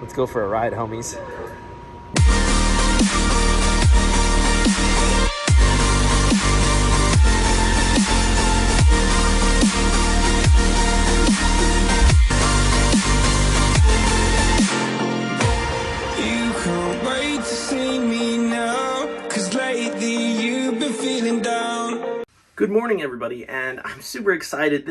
Let's go for a ride, homies. You can't wait to see me now, 'cause lately you've been feeling down. Good morning, everybody, and I'm super excited.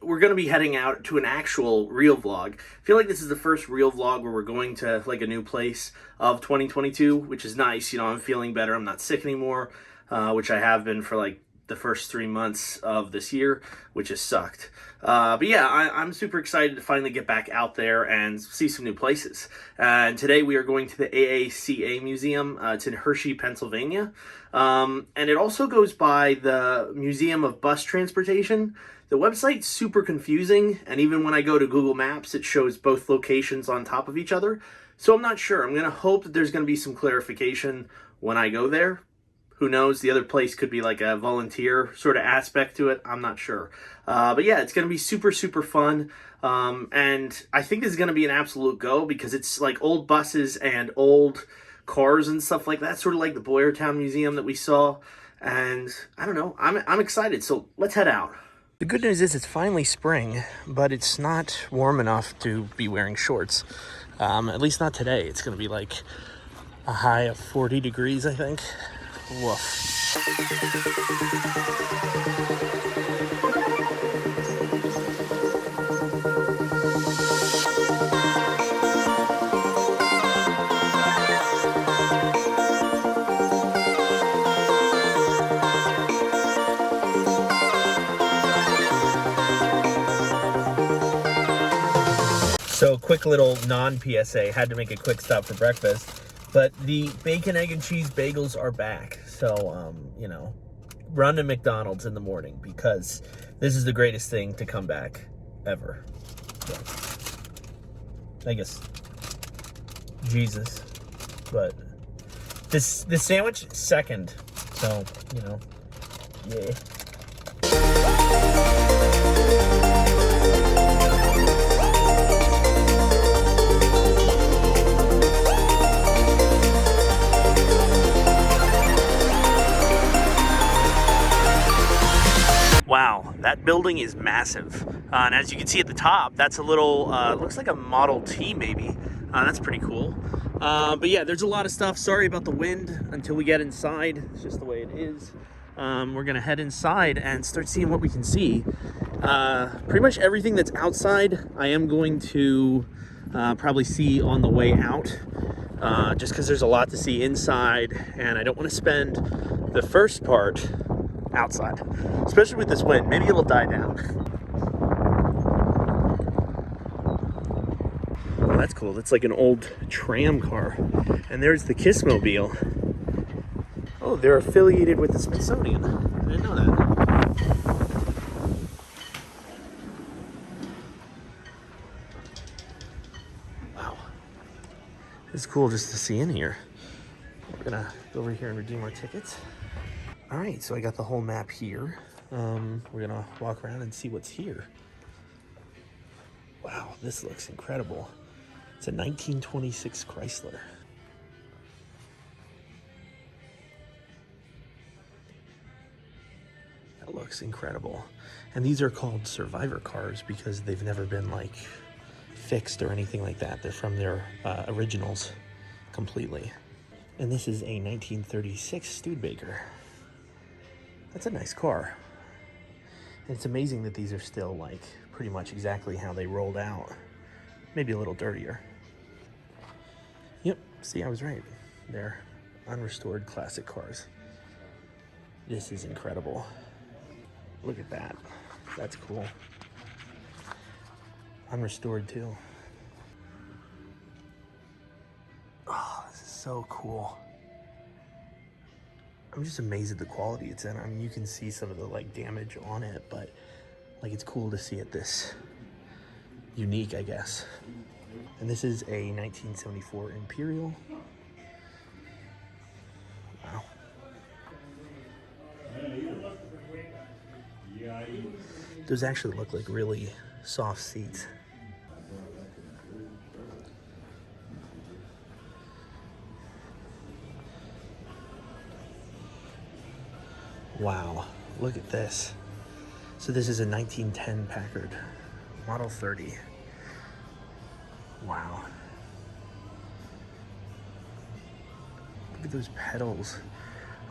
We're going to be heading out to an actual real vlog. I feel like this is the first real vlog where we're going to like a new place of 2022, which is nice. You know, I'm feeling better. I'm not sick anymore, which I have been for like the first 3 months of this year, which has sucked. But yeah, I'm super excited to finally get back out there and see some new places. And today we are going to the AACA Museum. It's in Hershey, Pennsylvania. And it also goes by the Museum of Bus Transportation. The website's super confusing, and even when I go to Google Maps, it shows both locations on top of each other. So I'm not sure. I'm going to hope that there's going to be some clarification when I go there. Who knows? The other place could be like a volunteer sort of aspect to it. I'm not sure. But yeah, it's going to be super, super fun. And I think this is going to be an absolute go because it's like old buses and old cars and stuff like that. Sort of like the Boyertown Museum that we saw. And I don't know. I'm excited. So let's head out. The good news is it's finally spring, but it's not warm enough to be wearing shorts. At least not today. It's going to be like a high of 40 degrees, I think. Woof. So quick little non-PSA, had to make a quick stop for breakfast. But the bacon, egg, and cheese bagels are back. So, you know, run to McDonald's in the morning because this is the greatest thing to come back ever. So, I guess Jesus. But this sandwich, second. So, you know, yeah. Wow, that building is massive. And as you can see at the top, that's a little, looks like a Model T maybe. That's pretty cool. But yeah, there's a lot of stuff. Sorry about the wind until we get inside. It's just the way it is. We're gonna head inside and start seeing what we can see. Pretty much everything that's outside, I am going to probably see on the way out. Just because there's a lot to see inside and I don't want to spend the first part outside, especially with this wind. Maybe it'll die down. Oh, that's cool. That's like an old tram car. And there's the Kissmobile. Oh, they're affiliated with the Smithsonian. I didn't know that. Wow. It's cool just to see in here. We're gonna go over here and redeem our tickets. All right, so I got the whole map here. We're gonna walk around and see what's here. Wow, this looks incredible. It's a 1926 Chrysler. That looks incredible. And these are called survivor cars because they've never been like fixed or anything like that. They're from their originals completely. And this is a 1936 Studebaker. That's a nice car. And it's amazing that these are still like pretty much exactly how they rolled out. Maybe a little dirtier. Yep, see, I was right. They're unrestored classic cars. This is incredible. Look at that. That's cool. Unrestored too. Oh, this is so cool. I'm just amazed at the quality it's in. I mean, you can see some of the like damage on it, but like it's cool to see it this unique, I guess. And this is a 1974 Imperial. Wow. Those actually look like really soft seats. Wow, look at this. So this is a 1910 Packard Model 30. Wow. Look at those pedals.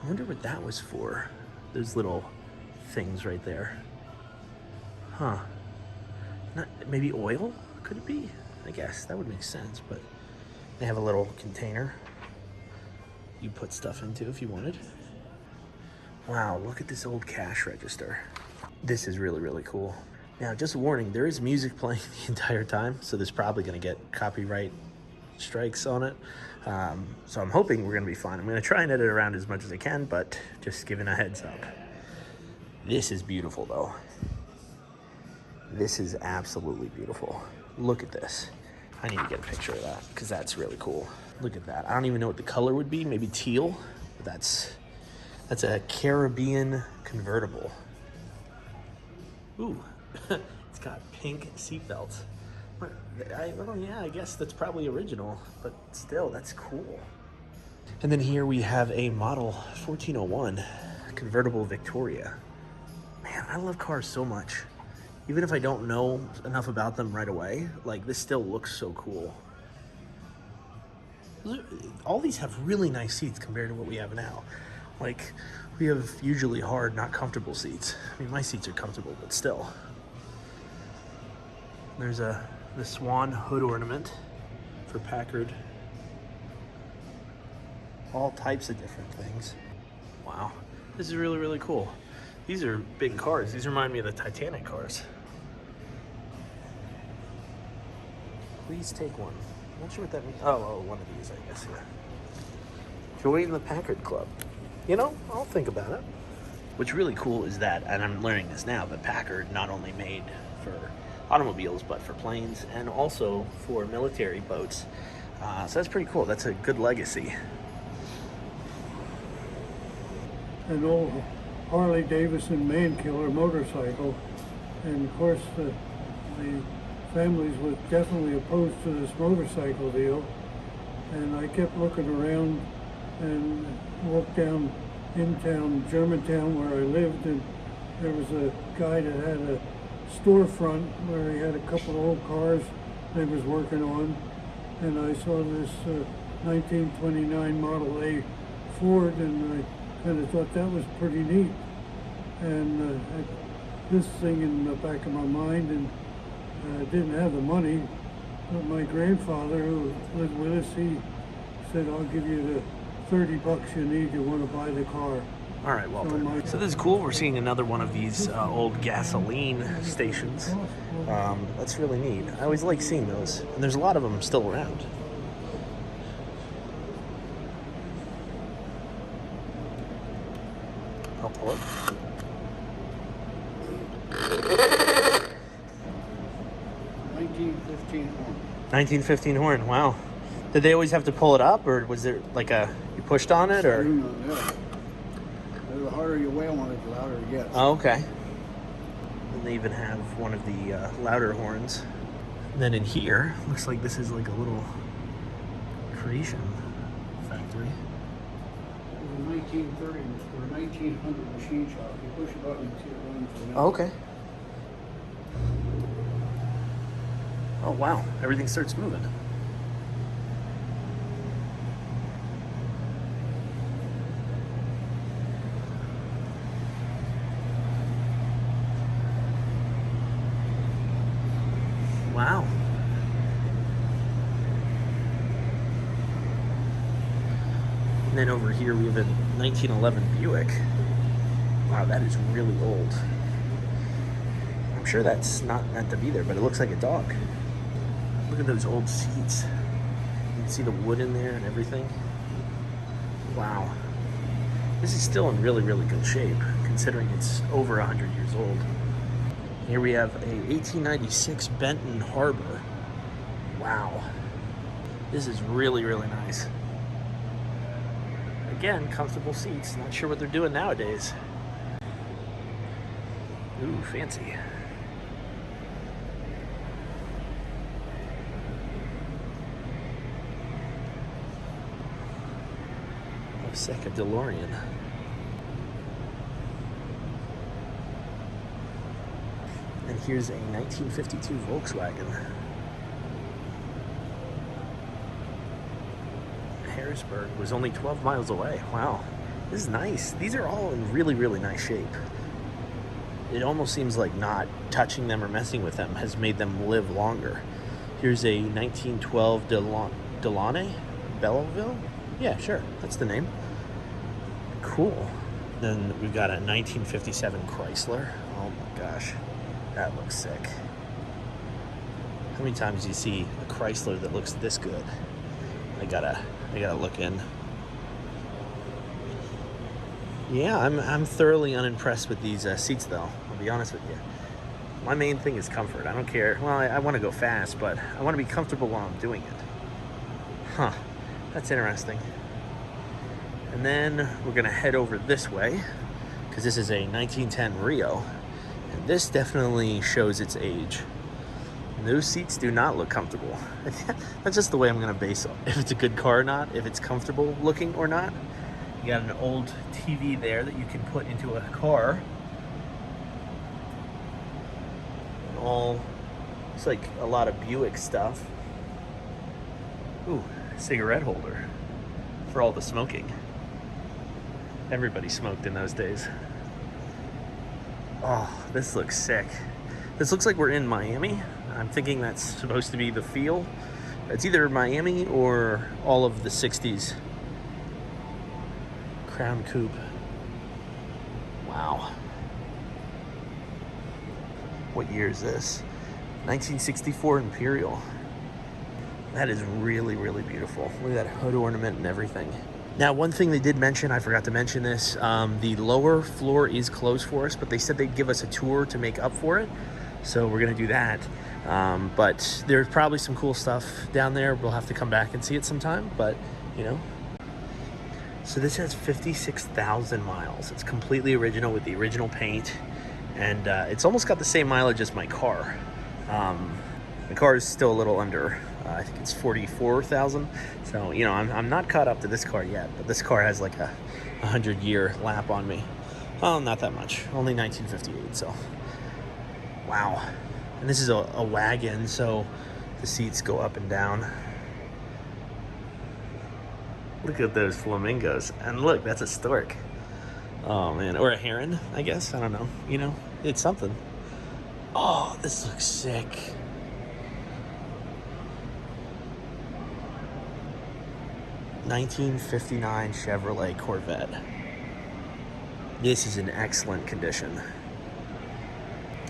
I wonder what that was for. Those little things right there. Huh. Not maybe oil? Could it be? I guess that would make sense, but they have a little container you put stuff into if you wanted. Wow, look at this old cash register. This is really, really cool. Now, just a warning, there is music playing the entire time, so there's probably gonna get copyright strikes on it. So I'm hoping we're gonna be fine. I'm gonna try and edit around as much as I can, but just giving a heads up. This is beautiful though. This is absolutely beautiful. Look at this. I need to get a picture of that because that's really cool. Look at that. I don't even know what the color would be, maybe teal, but that's a Caribbean convertible. Ooh, it's got pink seat belts. Well, yeah, I guess that's probably original, but still, that's cool. And then here we have a model 1401 convertible Victoria. Man, I love cars so much. Even if I don't know enough about them right away, like this still looks so cool. All these have really nice seats compared to what we have now. Like, we have usually hard, not comfortable seats. I mean, my seats are comfortable, but still. There's the swan hood ornament for Packard. All types of different things. Wow, this is really, really cool. These are big cars. These remind me of the Titanic cars. Please take one. I'm not sure what that means. Oh, one of these, I guess, yeah. Join the Packard Club. You know, I'll think about it. What's really cool is that, and I'm learning this now, but Packard not only made for automobiles, but for planes and also for military boats. So that's pretty cool. That's a good legacy. An old Harley Davidson man-killer motorcycle, and of course the families were definitely opposed to this motorcycle deal, and I kept looking around and walked down in town, Germantown, where I lived, and there was a guy that had a storefront where he had a couple of old cars that he was working on, and I saw this 1929 Model A Ford, and I kind of thought that was pretty neat. And this thing in the back of my mind, and I didn't have the money, but my grandfather, who lived with us, he said, I'll give you the $30 you need, you want to buy the car. All right, Walter. So this is cool. We're seeing another one of these old gasoline stations. That's really neat. I always like seeing those, and there's a lot of them still around. I'll pull it. 1915 horn. Wow. Did they always have to pull it up, or was there like you pushed on it, or? The harder you wail on it, the louder it gets. Oh, okay. And they even have one of the louder horns. And then in here, looks like this is like a little creation factory. It was a 1930 or 1900 machine shop. You push a button and see it running for a minute. Oh, okay. Oh, wow. Everything starts moving. Wow. And then over here we have a 1911 Buick. Wow, that is really old. I'm sure that's not meant to be there, but it looks like a dog. Look at those old seats. You can see the wood in there and everything. Wow. This is still in really, really good shape, considering it's over 100 years old. Here we have a 1896 Benton Harbor. Wow. This is really, really nice. Again, comfortable seats. Not sure what they're doing nowadays. Ooh, fancy. Looks like a DeLorean. here's a 1952 Volkswagen Harrisburg. Was only 12 miles away. Wow, this is nice. These are all in really, really nice shape. It almost seems like not touching them or messing with them has made them live longer. Here's a 1912 Delaunay Belleville. Yeah, sure, that's the name. Cool. Then we've got a 1957 Chrysler. Oh my gosh, that looks sick. How many times do you see a Chrysler that looks this good? I gotta look in. Yeah, I'm thoroughly unimpressed with these seats, though. I'll be honest with you. My main thing is comfort. I don't care. Well, I want to go fast, but I want to be comfortable while I'm doing it. Huh. That's interesting. And then we're gonna head over this way because this is a 1910 Rio, and this definitely shows its age. And those seats do not look comfortable. That's just the way I'm gonna base it. If it's a good car or not, if it's comfortable looking or not. You got an old TV there that you can put into a car. It's like a lot of Buick stuff. Ooh, cigarette holder for all the smoking. Everybody smoked in those days. Oh, this looks sick. This looks like we're in Miami. I'm thinking that's supposed to be the feel. It's either Miami or all of the 60s. Crown Coupe. Wow. What year is this? 1964 Imperial. That is really, really beautiful. Look at that hood ornament and everything. Now, one thing they did mention, I forgot to mention this, the lower floor is closed for us, but they said they'd give us a tour to make up for it. So we're gonna do that. But there's probably some cool stuff down there. We'll have to come back and see it sometime, but you know. So this has 56,000 miles. It's completely original with the original paint. And it's almost got the same mileage as my car. The car is still a little under, I think it's 44,000. So, you know, I'm not caught up to this car yet, but this car has like a 100-year lap on me. Well, not that much, only 1958, so. Wow. And this is a wagon, so the seats go up and down. Look at those flamingos. And look, that's a stork. Oh man, or a heron, I guess. I don't know. You know, it's something. Oh, this looks sick. '59 Chevrolet Corvette. This is in excellent condition.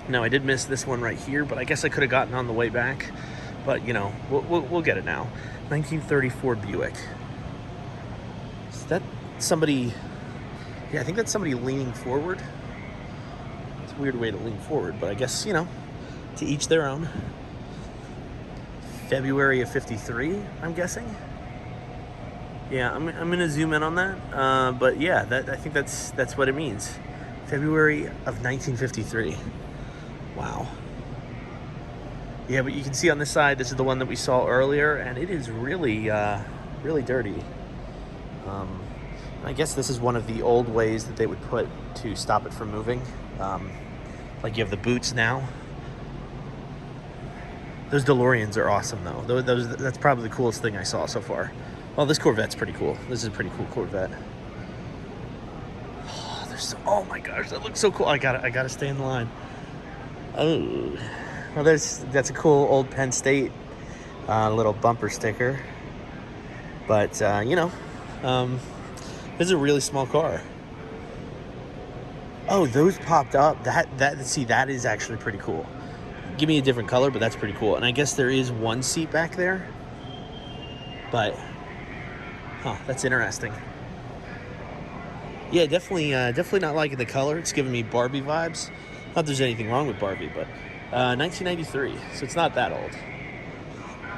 Now, I did miss this one right here, but I guess I could have gotten on the way back. But you know, we'll get it now. 1934 Buick. Is that somebody? Yeah, I think that's somebody leaning forward. It's a weird way to lean forward, but I guess, you know, to each their own. February of 53, I'm guessing. Yeah, I'm gonna zoom in on that. But yeah, I think that's what it means. February of 1953. Wow. Yeah, but you can see on this side, this is the one that we saw earlier, and it is really, really dirty. I guess this is one of the old ways that they would put to stop it from moving. Like you have the boots now. Those DeLoreans are awesome though. That's probably the coolest thing I saw so far. Well, this Corvette's pretty cool. This is a pretty cool Corvette. Oh my gosh, that looks so cool. I gotta stay in line. Oh, well, that's a cool old Penn State little bumper sticker. But you know, this is a really small car. Oh, those popped up. That is actually pretty cool. Give me a different color, but that's pretty cool. And I guess there is one seat back there. But, that's interesting. Yeah, definitely not liking the color. It's giving me Barbie vibes. Not that there's anything wrong with Barbie, but 1993, so it's not that old.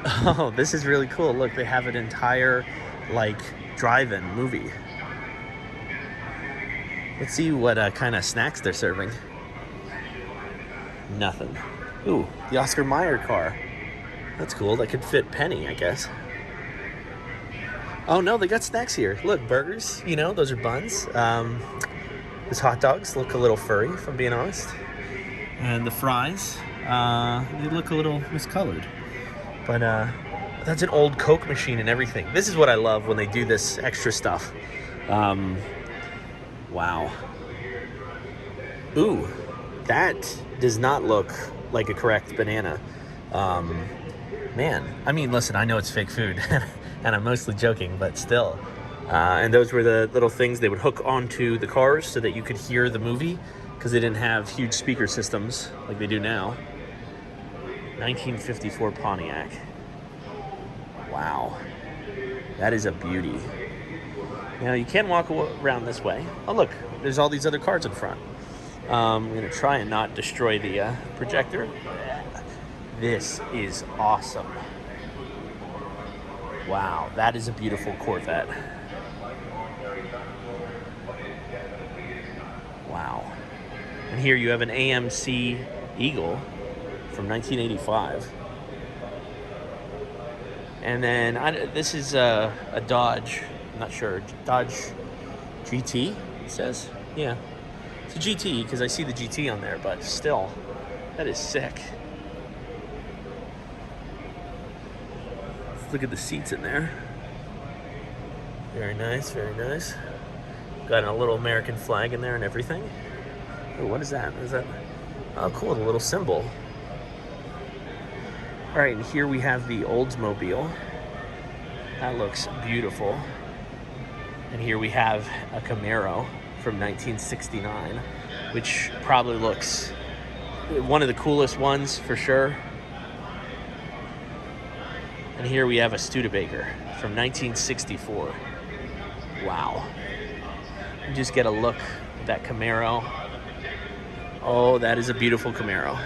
Oh, this is really cool. Look, they have an entire, like, drive-in movie. Let's see what kind of snacks they're serving. Nothing. Ooh, the Oscar Mayer car. That's cool. That could fit Penny, I guess. Oh no, they got snacks here. Look, burgers. You know, those are buns. Those hot dogs look a little furry, if I'm being honest. And the fries, they look a little miscolored. But that's an old Coke machine and everything. This is what I love when they do this extra stuff. Wow. Ooh, that does not look like a correct banana. Man, I mean, listen, I know it's fake food, and I'm mostly joking, but still. And those were the little things they would hook onto the cars so that you could hear the movie, because they didn't have huge speaker systems like they do now. 1954 Pontiac. Wow. That is a beauty. Now, you can walk around this way. Oh, look, there's all these other cars in front. I'm going to try and not destroy the projector. This is awesome. Wow, that is a beautiful Corvette. Wow. And here you have an AMC Eagle from 1985. And then this is a Dodge, I'm not sure, Dodge GT, it says. Yeah, it's a GT because I see the GT on there, but still, that is sick. Let's look at the seats in there. Very nice, very nice. Got a little American flag in there and everything. Oh, what is that? Is that? Oh, cool, the little symbol. All right, and here we have the Oldsmobile. That looks beautiful. And here we have a Camaro from 1969, which probably looks one of the coolest ones for sure. And here we have a Studebaker from 1964. Wow. You just get a look at that Camaro. Oh, that is a beautiful Camaro.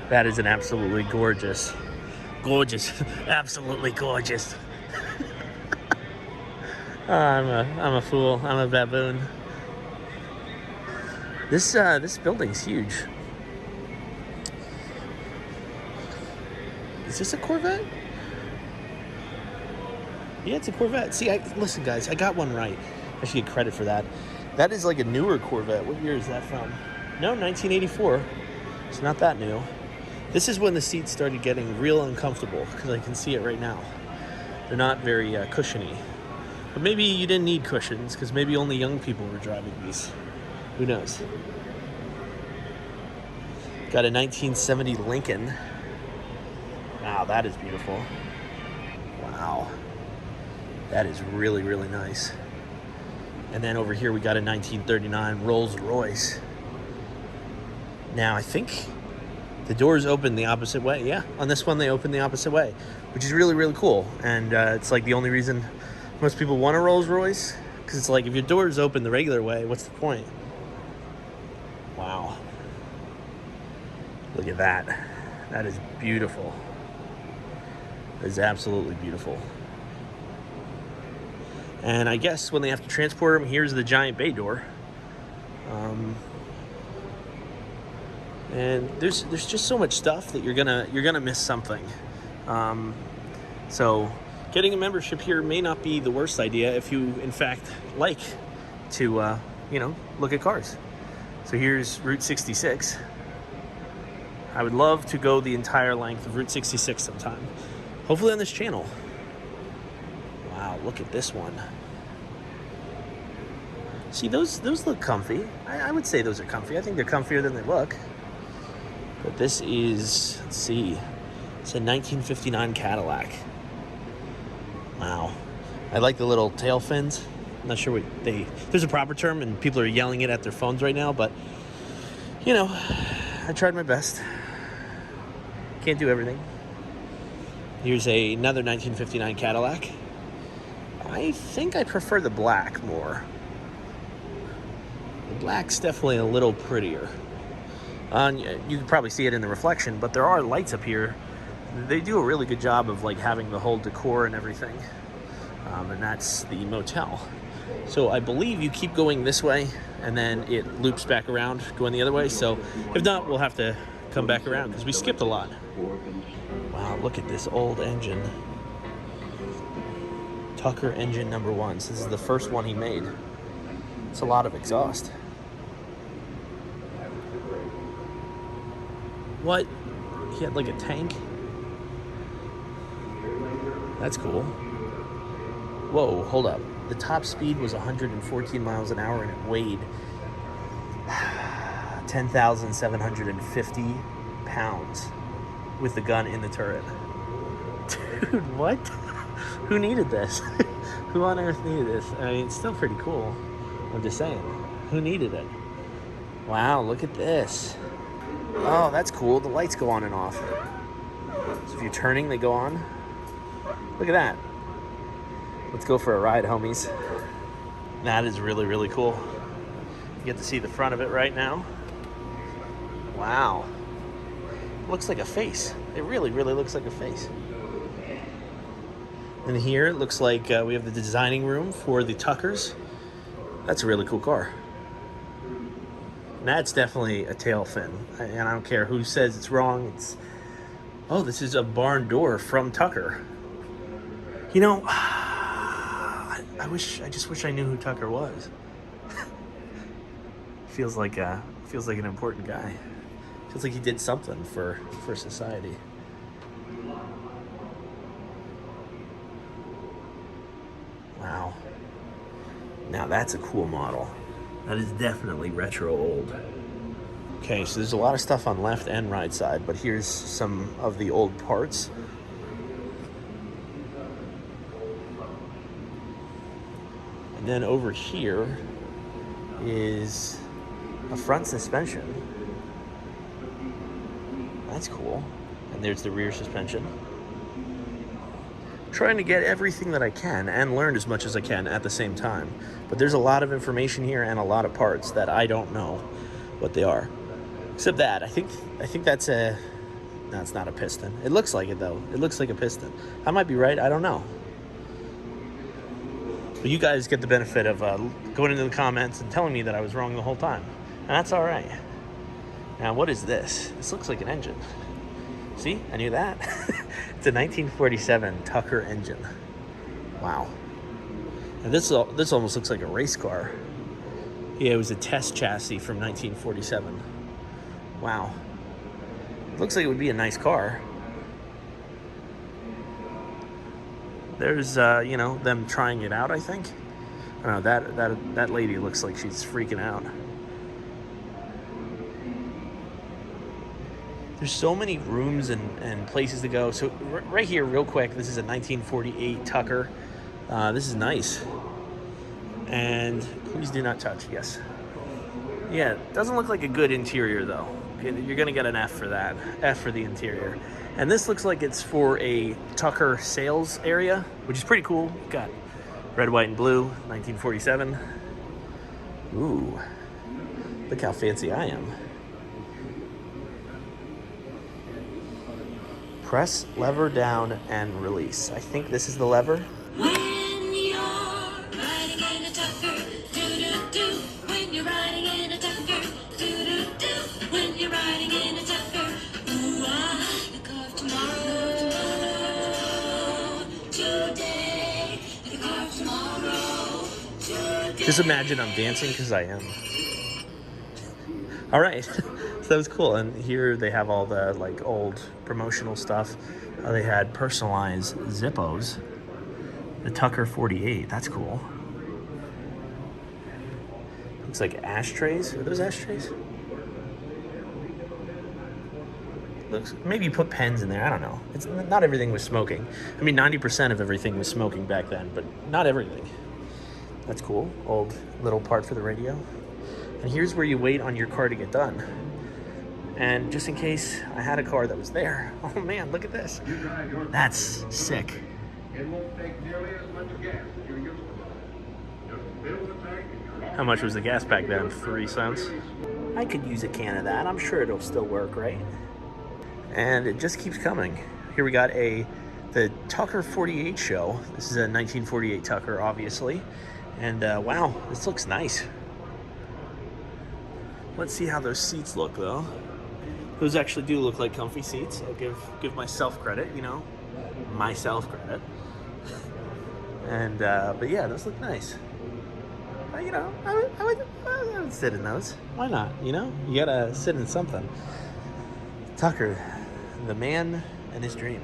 That is an absolutely gorgeous, absolutely gorgeous. I'm a fool. I'm a baboon. This building's huge. Is this a Corvette? Yeah, it's a Corvette. See, listen, guys, I got one right. I should get credit for that. That is like a newer Corvette. What year is that from? No, 1984. It's not that new. This is when the seats started getting real uncomfortable, because I can see it right now. They're not very cushiony. But maybe you didn't need cushions, because maybe only young people were driving these. Who knows? Got a 1970 Lincoln. Wow, that is beautiful. Wow. That is really, really nice. And then over here we got a 1939 Rolls-Royce. Now I think the doors open the opposite way. Yeah, on this one they open the opposite way, which is really, really cool. And it's like the only reason most people want a Rolls-Royce, because it's like if your doors open the regular way, what's the point? Wow. Look at that. That is beautiful. That is absolutely beautiful. And I guess when they have to transport them, here's the giant bay door. And there's just so much stuff that you're gonna miss something. So getting a membership here may not be the worst idea if you in fact like to look at cars. So here's Route 66. I would love to go the entire length of Route 66 sometime. Hopefully on this channel. Wow, look at this one. See, those look comfy. I would say those are comfy. I think they're comfier than they look. But this is, let's see, it's a 1959 Cadillac. Wow. I like the little tail fins. I'm not sure what there's a proper term and people are yelling it at their phones right now, but I tried my best. Can't do everything. Here's another 1959 Cadillac. I think I prefer the black more. The black's definitely a little prettier. You can probably see it in the reflection, but there are lights up here. They do a really good job of like having the whole decor and everything. And that's the motel. So I believe you keep going this way and then it loops back around going the other way. So if not, we'll have to come back around because we skipped a lot. Wow, look at this old engine. Tucker engine number 1. So this is the first one he made. It's a lot of exhaust. What? He had like a tank? That's cool. Whoa, hold up. The top speed was 114 miles an hour and it weighed 10,750 pounds with the gun in the turret. Dude, what? Who needed this? Who on earth needed this? I mean, it's still pretty cool. I'm just saying. Who needed it? Wow, look at this. Oh, that's cool. The lights go on and off. So if you're turning, they go on. Look at that. Let's go for a ride, homies. That is really, really cool. You get to see the front of it right now. Wow. Looks like a face. It really, really looks like a face. And here it looks like we have the designing room for the Tuckers. That's a really cool car. And that's definitely a tail fin. And I don't care who says it's wrong. It's, oh, this is a barn door from Tucker. You know, I just wish I knew who Tucker was. feels like an important guy. Feels like he did something for society. Wow. Now that's a cool model. That is definitely retro old. Okay, so there's a lot of stuff on left and right side, but here's some of the old parts. And then over here is a front suspension. That's cool. And there's the rear suspension. Trying to get everything that I can and learn as much as I can at the same time. But there's a lot of information here and a lot of parts that I don't know what they are. Except that, I think that's a... No, it's not a piston. It looks like it, though. It looks like a piston. I might be right. I don't know. But you guys get the benefit of going into the comments and telling me that I was wrong the whole time. And that's all right. Now, what is this? This looks like an engine. See? I knew that. It's a 1947 Tucker engine. Wow. And this almost looks like a race car. Yeah, it was a test chassis from 1947. Wow. It looks like it would be a nice car. There's, them trying it out, I think. I don't know, that lady looks like she's freaking out. There's so many rooms and places to go. So right here, real quick, this is a 1948 Tucker. This is nice. And please do not touch, yes. Yeah, doesn't look like a good interior, though. You're going to get an F for that. F for the interior. And this looks like it's for a Tucker sales area, which is pretty cool. Got red, white, and blue, 1947. Ooh, look how fancy I am. Press lever down and release. I think this is the lever. When you're riding in a Tucker, do-do-do. When you're riding in a Tucker, do-do-do. When you're riding in a Tucker, ooh-ah. The car of tomorrow, today. The car of tomorrow, today. Just imagine I'm dancing, because I am. All right. So that was cool. And here they have all the old promotional stuff. They had personalized Zippos. The Tucker 48. That's cool. Looks like ashtrays. Are those ashtrays? Looks, maybe you put pens in there. I don't know. It's not everything was smoking. I mean, 90% of everything was smoking back then, but not everything. That's cool. Old little part for the radio. And here's where you wait on your car to get done. And just in case I had a car that was there. Oh man, look at this. That's sick. It won't take nearly as much gas as you're used to. Just fill the tank and you're off. How much was the gas back then? 3 cents? I could use a can of that. I'm sure it'll still work, right? And it just keeps coming. Here we got the Tucker 48 show. This is a 1948 Tucker, obviously. And wow, this looks nice. Let's see how those seats look, though. Those actually do look like comfy seats. I'll give myself credit, myself credit. And but yeah, those look nice. I would sit in those. Why not? You gotta sit in something. Tucker, the man and his dream.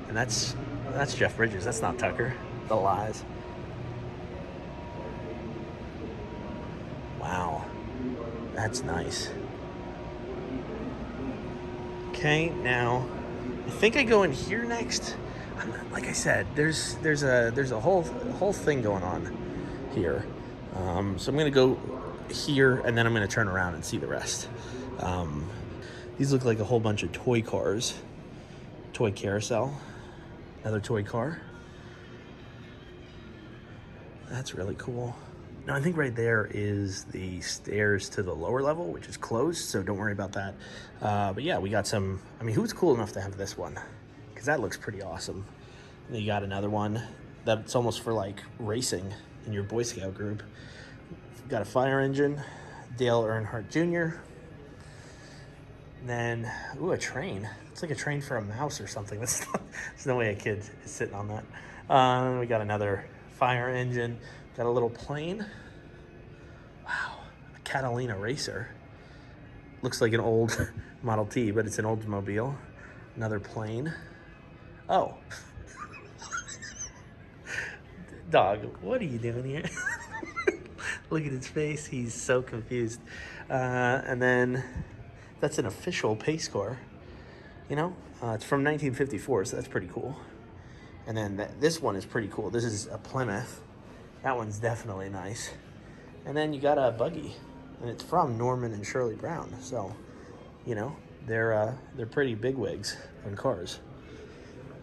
And that's Jeff Bridges. That's not Tucker. The lies. Wow. That's nice. Okay, now I think I go in here next. Like I said, there's a whole thing going on here. So I'm gonna go here and then I'm gonna turn around and see the rest. These look like a whole bunch of toy cars. Toy carousel. Another toy car. That's really cool. Now I think right there is the stairs to the lower level, which is closed, so don't worry about that. But yeah, we got some, I mean, who's cool enough to have this one? Because that looks pretty awesome. And then you got another one that's almost for like racing in your Boy Scout group. Got a fire engine, Dale Earnhardt Jr. And then, ooh, a train. It's like a train for a mouse or something. There's no way a kid is sitting on that. We got another fire engine. Got a little plane. Wow, a Catalina racer. Looks like an old Model T, but it's an Oldsmobile. Another plane. Oh. Dog, what are you doing here? Look at his face. He's so confused. And then that's an official pace car. You know, it's from 1954, so that's pretty cool. And then this one is pretty cool. This is a Plymouth. That one's definitely nice. And then you got a buggy, and it's from Norman and Shirley Brown. So, you know, they're pretty bigwigs on cars.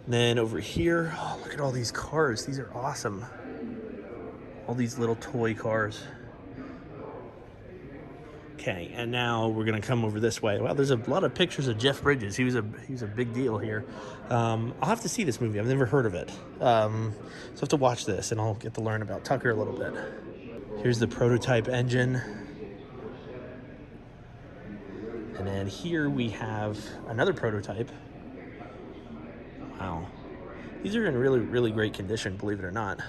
And then over here, oh, look at all these cars. These are awesome. All these little toy cars. Okay, and now we're gonna come over this way. Wow, there's a lot of pictures of Jeff Bridges. He was a big deal here. I'll have to see this movie. I've never heard of it. So I have to watch this, and I'll get to learn about Tucker a little bit. Here's the prototype engine. And then here we have another prototype. Wow. These are in really, really great condition, believe it or not.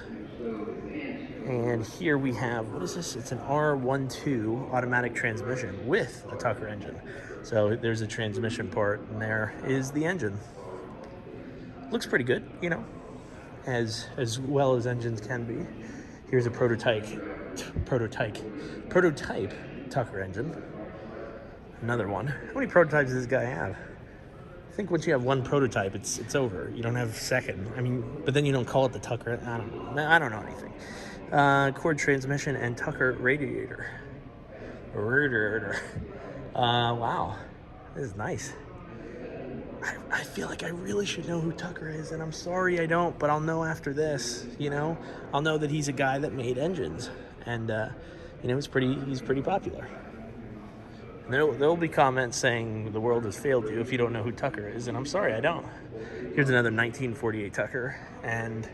And here we have, what is this? It's an R12 automatic transmission with a Tucker engine. So there's a transmission part, and there is the engine. Looks pretty good, you know, as well as engines can be. Here's a prototype Tucker engine. Another one. How many prototypes does this guy have? I think once you have one prototype, it's over. You don't have second. I mean, but then you don't call it the Tucker. I don't know anything. Cord transmission and Tucker radiator. Wow, this is nice. I feel like I really should know who Tucker is, and I'm sorry I don't, but I'll know after this. You know, I'll know that he's a guy that made engines, and you know, he's pretty popular. And there'll be comments saying the world has failed you if you don't know who Tucker is, and I'm sorry I don't. Here's another 1948 Tucker, and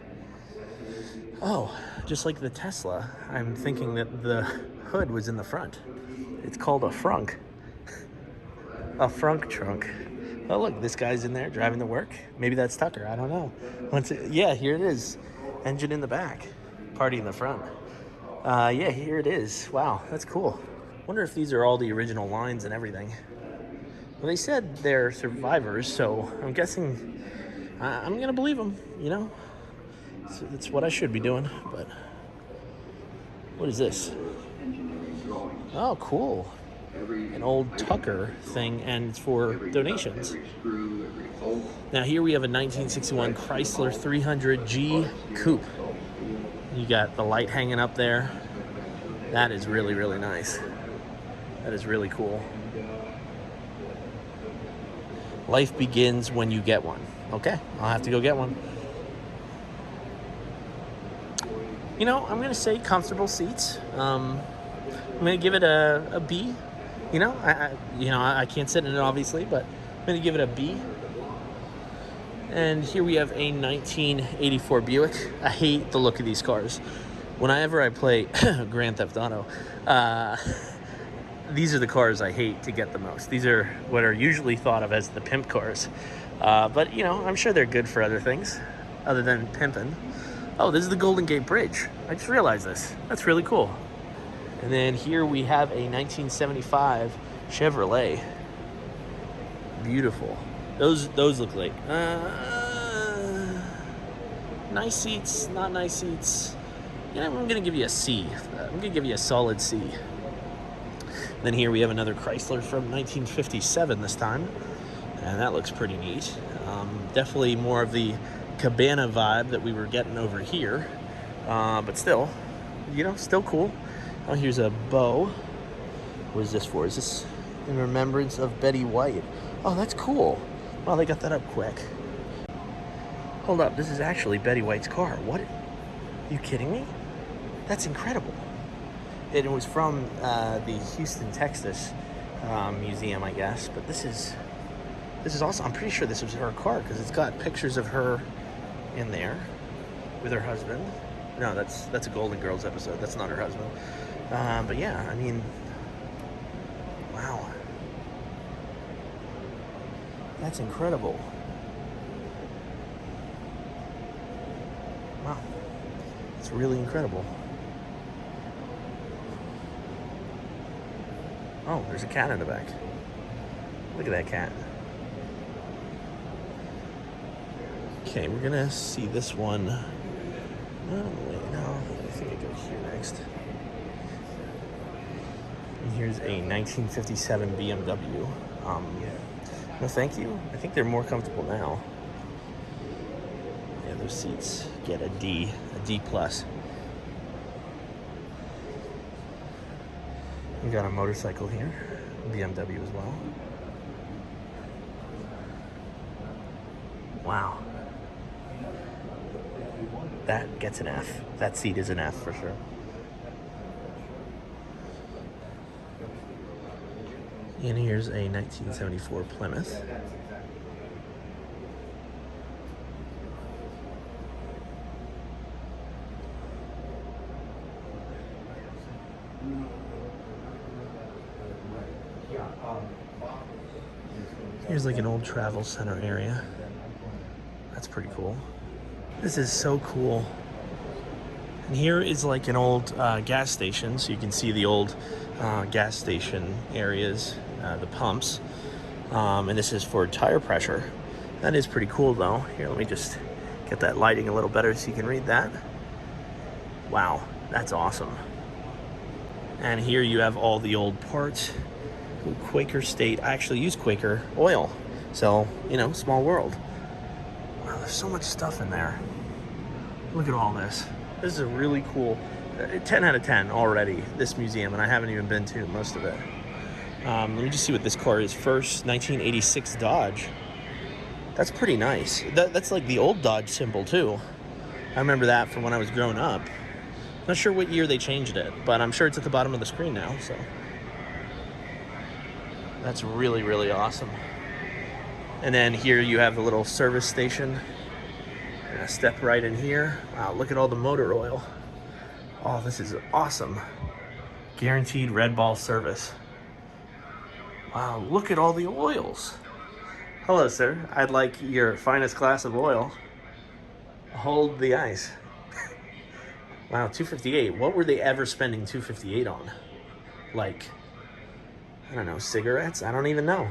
oh, just like the Tesla, I'm thinking that the hood was in the front. It's called a frunk. A frunk trunk. Oh, look, this guy's in there driving to work. Maybe that's Tucker. I don't know. Yeah, here it is. Engine in the back. Party in the front. Yeah, here it is. Wow, that's cool. Wonder if these are all the original lines and everything. Well, they said they're survivors, so I'm guessing I'm going to believe them, you know? It's what I should be doing, but what is this? Oh, cool. An old Tucker thing, and it's for donations. Now here we have a 1961 Chrysler 300G Coupe. You got the light hanging up there. That is really, really nice. That is really cool. Life begins when you get one. Okay, I'll have to go get one. You know, I'm gonna say comfortable seats. I'm gonna give it a B. You know, I can't sit in it obviously, but I'm gonna give it a B. And here we have a 1984 Buick. I hate the look of these cars. Whenever I play Grand Theft Auto, these are the cars I hate to get the most. These are what are usually thought of as the pimp cars. But, you know, I'm sure they're good for other things other than pimping. Oh, this is the Golden Gate Bridge. I just realized this. That's really cool. And then here we have a 1975 Chevrolet. Beautiful. Those look like nice seats, not nice seats. Yeah, I'm gonna give you a C. I'm gonna give you a solid C. Then here we have another Chrysler from 1957 this time, and that looks pretty neat. Definitely more of the Cabana vibe that we were getting over here, but still, you know, still cool. Oh, here's a bow. What is this for? Is this in remembrance of Betty White? Oh, that's cool. Wow, they got that up quick. Hold up, this is actually Betty White's car. What? Are you kidding me? That's incredible. It was from the Houston, Texas museum, I guess. But this is awesome. I'm pretty sure this was her car because it's got pictures of her in there with her husband. No, that's a Golden Girls episode. That's not her husband. But yeah, I mean, wow. That's incredible. Wow. It's really incredible. Oh, there's a cat in the back. Look at that cat. Okay, we're gonna see this one. Oh, wait, no. I think I go here next. And here's a 1957 BMW. No, thank you. I think they're more comfortable now. Yeah, those seats get a D plus. We got a motorcycle here, BMW as well. Wow. That gets an F. That seat is an F for sure. And here's a 1974 Plymouth. Here's like an old travel center area. That's pretty cool. This is so cool. And here is like an old gas station, so you can see the old gas station areas, the pumps. And this is for tire pressure. That is pretty cool though. Here, let me just get that lighting a little better so you can read that. Wow, that's awesome. And here you have all the old parts. Ooh, Quaker State. I actually use Quaker oil. So, you know, small world. Wow, there's so much stuff in there. Look at all this. This is a really cool 10 out of 10 already, this museum, and I haven't even been to most of it. Let me just see what this car is first. 1986 Dodge. That's pretty nice. That's like the old Dodge symbol too. I remember that from when I was growing up. Not sure what year they changed it, but I'm sure it's at the bottom of the screen now, so. That's really, really awesome. And then here you have the little service station. I'm gonna step right in here. Wow, look at all the motor oil. Oh, this is awesome. Guaranteed red ball service. Wow, look at all the oils. Hello, sir. I'd like your finest glass of oil. Hold the ice. Wow, $2.58. What were they ever spending $2.58 on? Like, I don't know, cigarettes? I don't even know.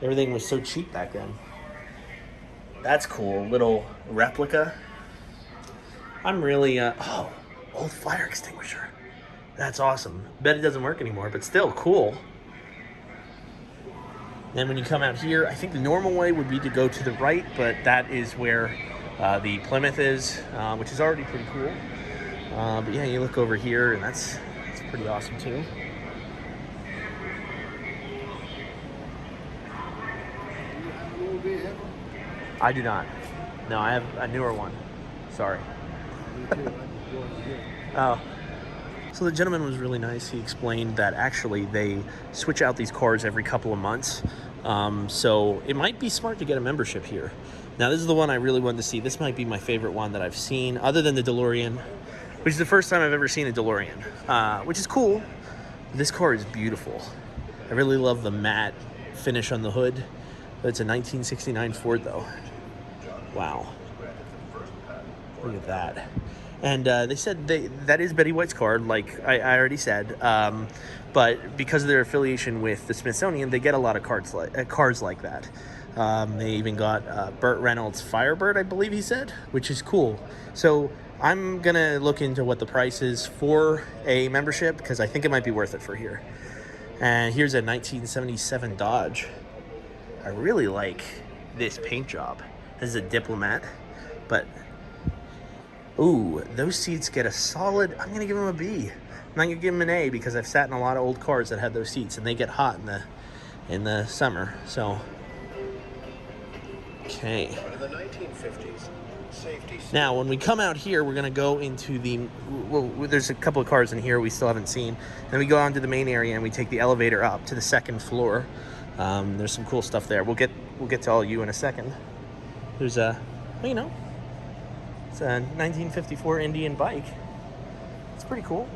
Everything was so cheap back then. That's cool. Little replica. I'm really, oh, old fire extinguisher. That's awesome. Bet it doesn't work anymore, but still cool. Then when you come out here, I think the normal way would be to go to the right, but that is where the Plymouth is, which is already pretty cool. But yeah, you look over here, and that's pretty awesome too. I do not. No, I have a newer one. Sorry. Oh. So the gentleman was really nice. He explained that actually they switch out these cars every couple of months. So it might be smart to get a membership here. Now, this is the one I really wanted to see. This might be my favorite one that I've seen, other than the DeLorean, which is the first time I've ever seen a DeLorean, which is cool. This car is beautiful. I really love the matte finish on the hood. But it's a 1969 Ford, though. Wow. Look at that. And they said that is Betty White's car, like I already said. But because of their affiliation with the Smithsonian, they get a lot of cars like that. They even got Burt Reynolds' Firebird, I believe he said, which is cool. So I'm going to look into what the price is for a membership, because I think it might be worth it for here. And here's a 1977 Dodge. I really like this paint job. This is a Diplomat, but ooh, those seats get a solid, I'm going to give them a B. I'm not going to give them an A because I've sat in a lot of old cars that had those seats and they get hot in the summer. So, okay. But in the 1950s, safety... Now, when we come out here, we're going to go into well, there's a couple of cars in here we still haven't seen. Then we go on to the main area and we take the elevator up to the second floor. There's some cool stuff there. We'll get to all you in a second. There's a, well, you know, it's a 1954 Indian bike. It's pretty cool.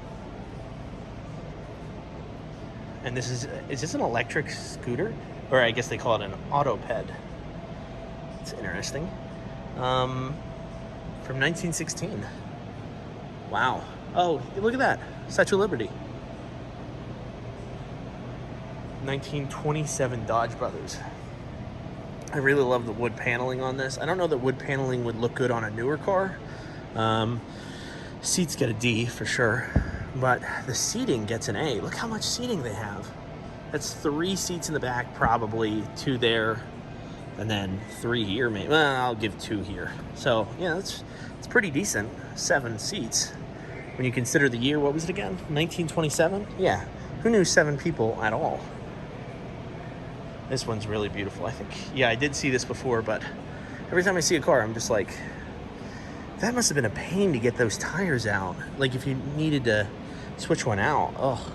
And is this an electric scooter? Or I guess they call it an autoped. It's interesting. From 1916. Wow. Oh, look at that. Statue of Liberty. 1927 Dodge Brothers. I really love the wood paneling on this. I don't know that wood paneling would look good on a newer car. Seats get a D for sure, but the seating gets an A. Look how much seating they have. That's 3 seats in the back, probably 2 there, and then 3 here. Maybe. Well, I'll give 2 here. So yeah, it's pretty decent. 7 seats. When you consider the year, what was it again? 1927? Yeah. Who knew 7 people at all? This one's really beautiful, I think. Yeah, I did see this before, but every time I see a car, I'm just like, that must have been a pain to get those tires out. Like, if you needed to switch one out. Oh,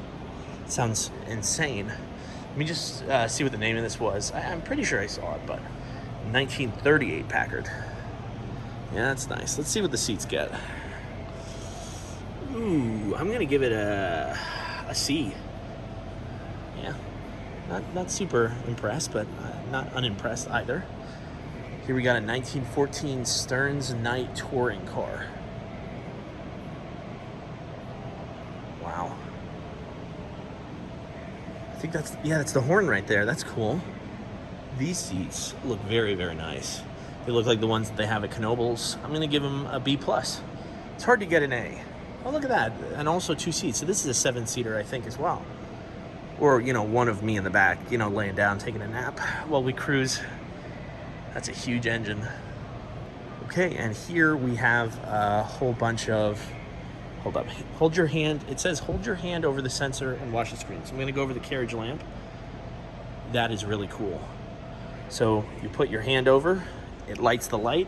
sounds insane. Let me just see what the name of this was. I'm pretty sure I saw it, but 1938 Packard. Yeah, that's nice. Let's see what the seats get. Ooh, I'm going to give it a C. Yeah. Not super impressed, but not unimpressed either. Here we got a 1914 Stearns Knight touring car. Wow. I think that's the horn right there. That's cool. These seats look very, very nice. They look like the ones that they have at Knoebels. I'm going to give them a B+. It's hard to get an A. Oh, look at that. And also 2 seats. So this is a 7-seater, I think, as well. Or, you know, one of me in the back, you know, laying down, taking a nap while we cruise. That's a huge engine. Okay, and here we have a whole bunch of, hold up, hold your hand. It says hold your hand over the sensor and watch the screen. So I'm going to go over the carriage lamp. That is really cool. So you put your hand over, it lights the light,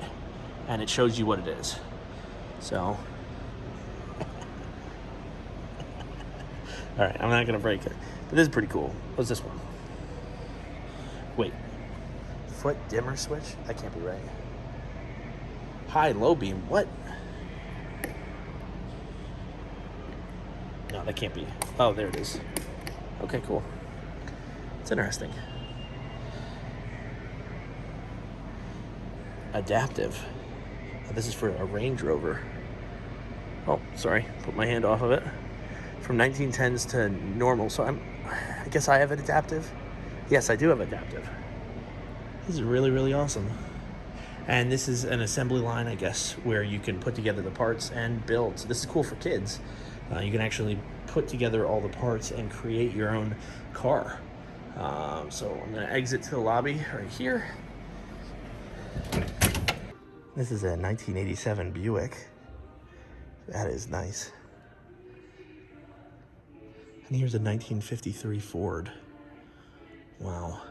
and it shows you what it is. So, all right, I'm not going to break it. But this is pretty cool. What's this one? Wait. Foot dimmer switch? That can't be right. High, low beam. What? No, that can't be. Oh, there it is. Okay, cool. It's interesting. Adaptive. This is for a Range Rover. Oh, sorry. Put my hand off of it. From 1910s to normal. So I guess I have an adaptive. Yes, I do have adaptive. This is really, really awesome. And this is an assembly line, I guess, where you can put together the parts and build. So this is cool for kids. You can actually put together all the parts and create your own car. So I'm going to exit to the lobby right here. This is a 1987 Buick. That is nice. And here's a 1953 Ford. Wow.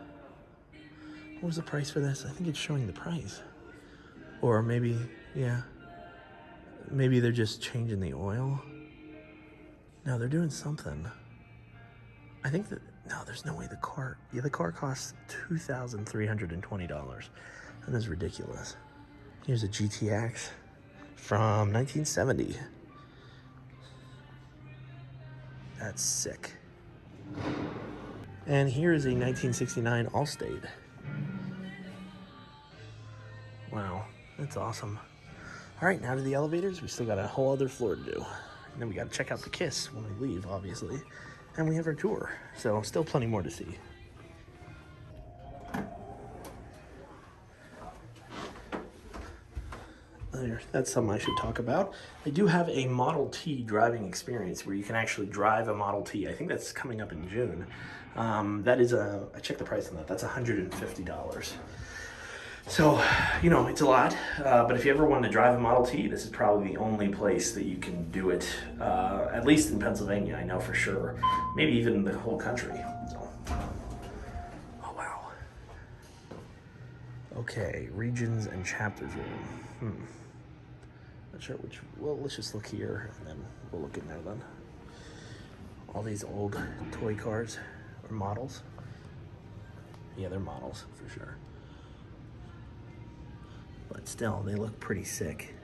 What was the price for this? I think it's showing the price. Or maybe, yeah. Maybe they're just changing the oil. No, they're doing something. I think that, no, there's no way the car costs $2,320. That is ridiculous. Here's a GTX from 1970. That's sick. And here is a 1969 Allstate. Wow, that's awesome. All right, now to the elevators. We still got a whole other floor to do. And then we got to check out the KISS when we leave, obviously. And we have our tour. So still plenty more to see. That's something I should talk about. I do have a Model T driving experience where you can actually drive a Model T. I think that's coming up in June. That is I checked the price on that. That's $150. So, you know, it's a lot. But if you ever want to drive a Model T, this is probably the only place that you can do it. At least in Pennsylvania, I know for sure. Maybe even the whole country. So. Oh, wow. Okay, regions and chapters room. Not sure which. Well, let's just look here and then we'll look in there then. All these old toy cars or models. Yeah, they're models for sure. But still, they look pretty sick.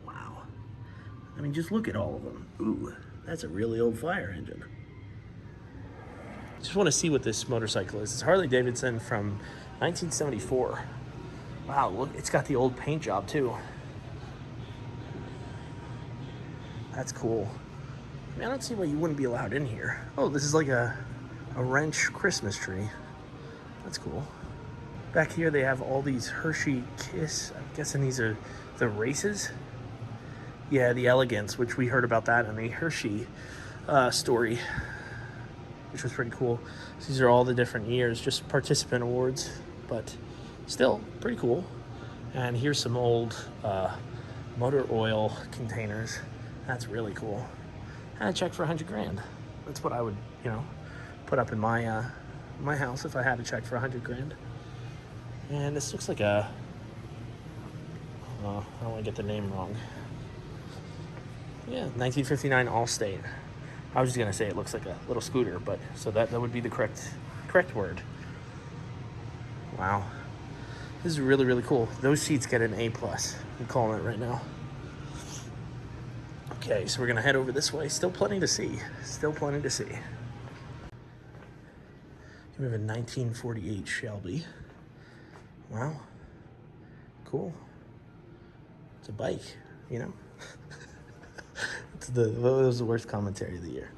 Wow. I mean, just look at all of them. Ooh, that's a really old fire engine. Just want to see what this motorcycle is. It's Harley Davidson from 1974. Wow, look, it's got the old paint job too. That's cool. I mean, I don't see why you wouldn't be allowed in here. Oh, this is like a wrench Christmas tree. That's cool. Back here they have all these Hershey KISS. I'm guessing these are the races. Yeah, the Elegance, which we heard about that in the Hershey story, which was pretty cool. So these are all the different years, just participant awards, but still pretty cool. And here's some old motor oil containers. That's really cool. And a check for $100,000. That's what I would, you know, put up in my my house if I had a check for $100,000. And this looks like a, I don't want to get the name wrong. Yeah, 1959 Allstate. I was just gonna say it looks like a little scooter, but so that would be the correct word. Wow, this is really, really cool. Those seats get an A+. I'm calling it right now. Okay, so we're gonna head over this way. Still plenty to see. Still plenty to see. We have a 1948 Shelby. Wow, cool. It's a bike, you know. What was the worst commentary of the year?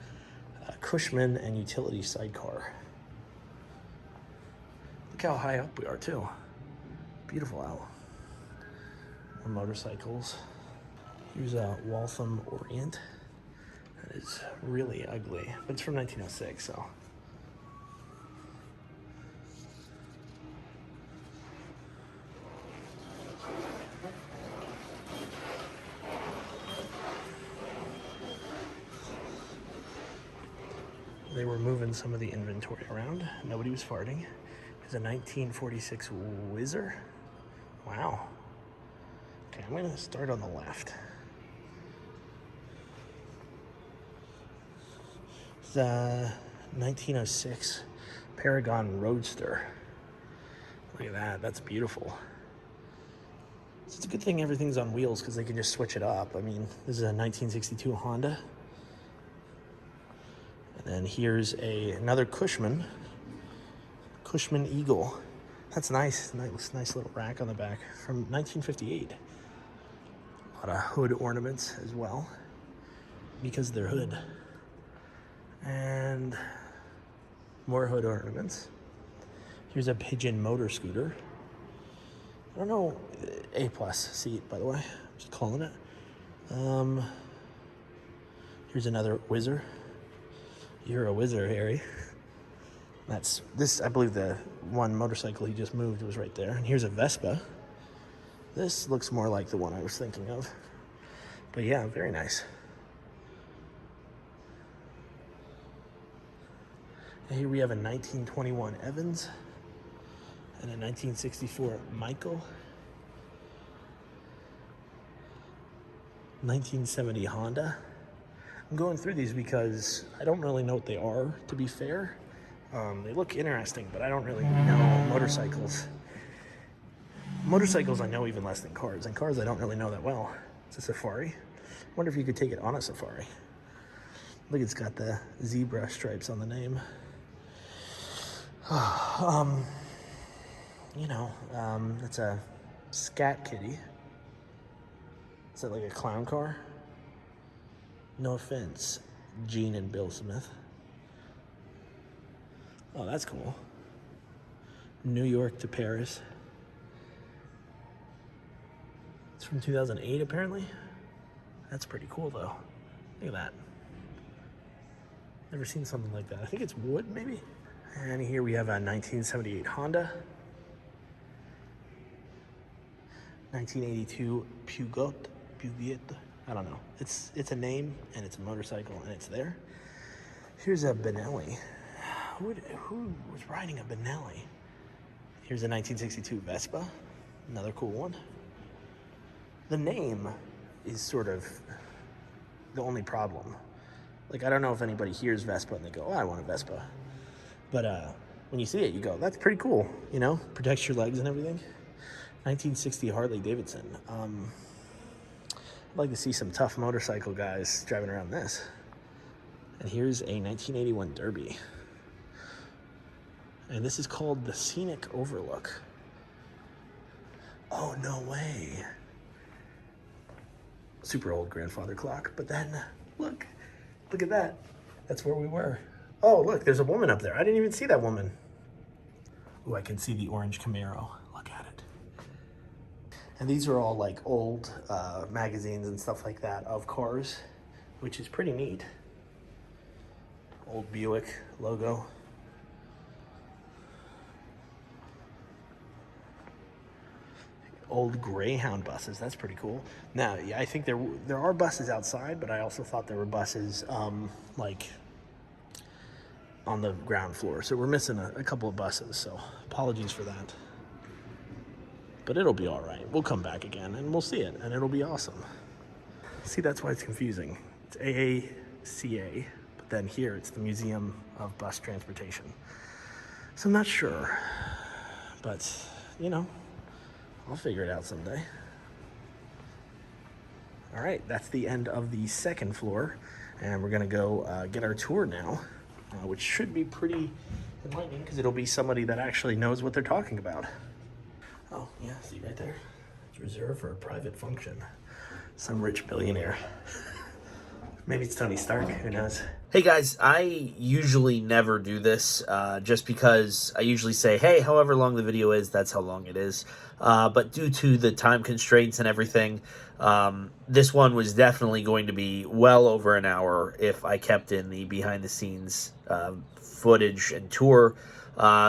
Cushman and utility sidecar. Look how high up we are too. Beautiful out. More motorcycles. Here's a Waltham Orient. That is really ugly, but it's from 1906, so. They were moving some of the inventory around. Nobody was farting. There's a 1946 Whizzer. Wow. Okay, I'm gonna start on the left. The 1906 Paragon Roadster. Look at that, that's beautiful. It's a good thing everything's on wheels because they can just switch it up. I mean, this is a 1962 Honda. And then here's another Cushman Eagle. That's nice, nice little rack on the back from 1958. A lot of hood ornaments as well because they're hood. And more hood ornaments. Here's a Pigeon motor scooter. I don't know, A+ seat, by the way. I'm just calling it. Here's another Whizzer. You're a whizzer, Harry. That's this. I believe the one motorcycle he just moved was right there. And here's a Vespa. This looks more like the one I was thinking of. But yeah, very nice. And here we have a 1921 Evans and a 1964 Michael. 1970 Honda. I'm going through these because I don't really know what they are, to be fair. They look interesting, but I don't really know motorcycles. Motorcycles I know even less than cars, and cars I don't really know that well. It's a Safari. I wonder if you could take it on a Safari. Look, it's got the zebra stripes on the name. you know, it's a scat kitty. Is that like a clown car? No offense, Gene and Bill Smith. Oh, that's cool. New York to Paris. It's from 2008, apparently. That's pretty cool, though. Look at that. Never seen something like that. I think it's wood, maybe? And here we have a 1978 Honda. 1982 Peugeot. I don't know. It's a name, and it's a motorcycle, and it's there. Here's a Benelli. Who was riding a Benelli? Here's a 1962 Vespa. Another cool one. The name is sort of the only problem. Like, I don't know if anybody hears Vespa and they go, oh, I want a Vespa. But when you see it, you go, that's pretty cool, you know? Protects your legs and everything. 1960 Harley Davidson. I'd like to see some tough motorcycle guys driving around this. And here's a 1981 Derby. And this is called the Scenic Overlook. Oh, no way. Super old grandfather clock. But then, look at that. That's where we were. Oh, look, there's a woman up there. I didn't even see that woman. Oh, I can see the orange Camaro. Look at it. And these are all like old magazines and stuff like that of cars, which is pretty neat. Old Buick logo. Old Greyhound buses. That's pretty cool. Now, yeah, I think there are buses outside, but I also thought there were buses like on the ground floor. So we're missing a couple of buses. So apologies for that. But it'll be all right. We'll come back again and we'll see it, and it'll be awesome. See, that's why it's confusing. It's AACA, but then here it's the Museum of Bus Transportation. So I'm not sure, but you know, I'll figure it out someday. All right, that's the end of the second floor, and we're gonna go get our tour now, which should be pretty enlightening because it'll be somebody that actually knows what they're talking about. Oh, yeah, see right there? It's reserved for a private function. Some rich billionaire. Maybe it's Tony Stark, who knows? Hey guys, I usually never do this, just because I usually say, hey, however long the video is, that's how long it is. But due to the time constraints and everything, this one was definitely going to be well over an hour if I kept in the behind-the-scenes footage and tour.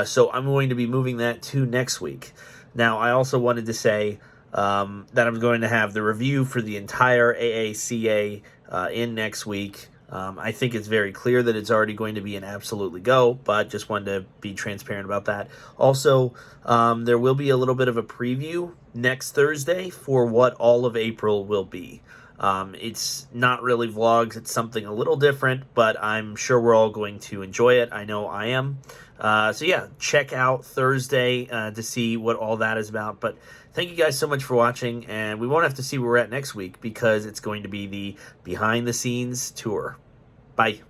So I'm going to be moving that to next week. Now, I also wanted to say that I'm going to have the review for the entire AACA in next week. I think it's very clear that it's already going to be an absolutely go, but just wanted to be transparent about that. Also, there will be a little bit of a preview next Thursday for what all of April will be. It's not really vlogs, it's something a little different, but I'm sure we're all going to enjoy it. I know I am. So yeah, check out Thursday to see what all that is about. But thank you guys so much for watching, and we won't have to see where we're at next week because it's going to be the behind the scenes tour. Bye.